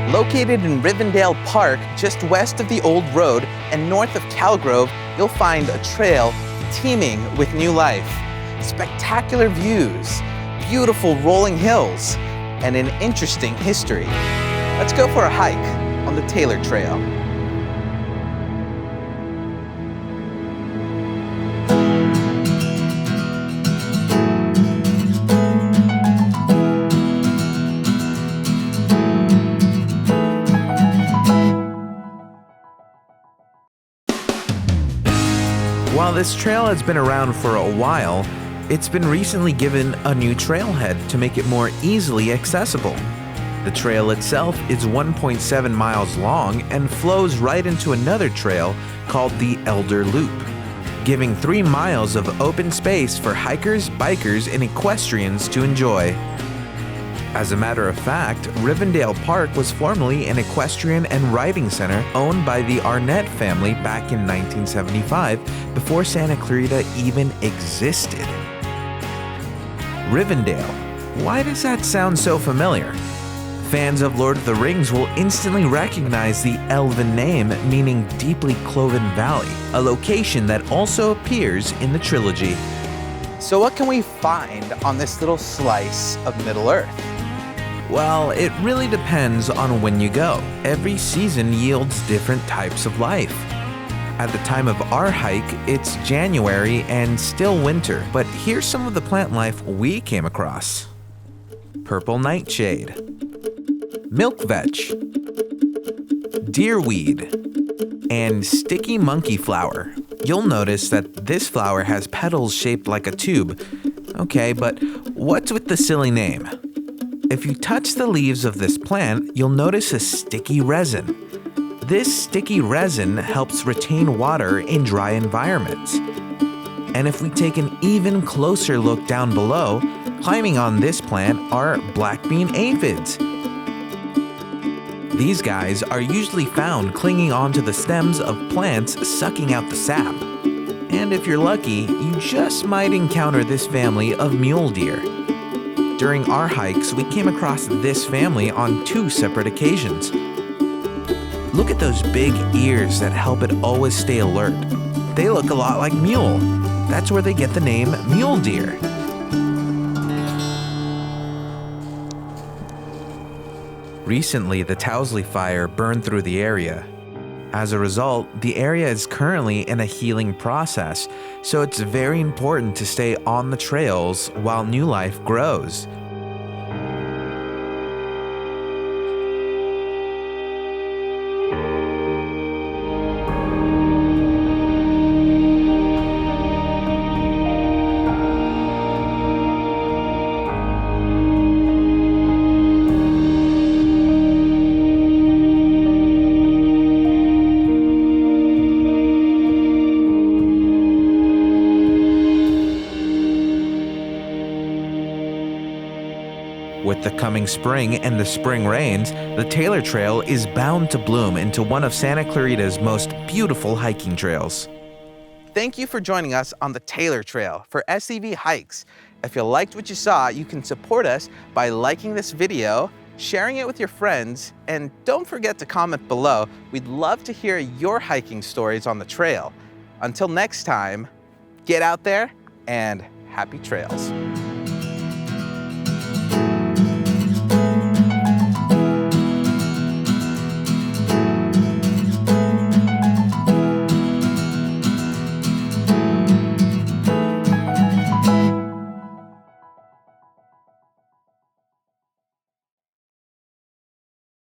Located in Rivendale Park, just west of the old road and north of Calgrove, you'll find a trail teeming with new life. Spectacular views, beautiful rolling hills, and an interesting history. Let's go for a hike on the Taylor Trail. While this trail has been around for a while, it's been recently given a new trailhead to make it more easily accessible. The trail itself is 1.7 miles long and flows right into another trail called the Elder Loop, giving 3 miles of open space for hikers, bikers, and equestrians to enjoy. As a matter of fact, Rivendale Park was formerly an equestrian and riding center owned by the Arnett family back in 1975, before Santa Clarita even existed. Rivendale. Why does that sound so familiar? Fans of Lord of the Rings will instantly recognize the elven name meaning deeply cloven valley, a location that also appears in the trilogy. So what can we find on this little slice of Middle-earth? Well, it really depends on when you go. Every season yields different types of life. At the time of our hike, it's January and still winter, but here's some of the plant life we came across. Purple nightshade, milk vetch, deerweed, and sticky monkey flower. You'll notice that this flower has petals shaped like a tube. Okay, but what's with the silly name? If you touch the leaves of this plant, you'll notice a sticky resin. This sticky resin helps retain water in dry environments. And if we take an even closer look down below, climbing on this plant are blackbean aphids. These guys are usually found clinging onto the stems of plants, sucking out the sap. And if you're lucky, you just might encounter this family of mule deer. During our hikes, we came across this family on 2 separate occasions. Look at those big ears that help it always stay alert. They look a lot like mule. That's where they get the name mule deer. Recently, the Towsley fire burned through the area. As a result, the area is currently in a healing process, so it's very important to stay on the trails while new life grows. With the coming spring and the spring rains, the Taylor Trail is bound to bloom into one of Santa Clarita's most beautiful hiking trails. Thank you for joining us on the Taylor Trail for SCV Hikes. If you liked what you saw, you can support us by liking this video, sharing it with your friends, and don't forget to comment below. We'd love to hear your hiking stories on the trail. Until next time, get out there and happy trails.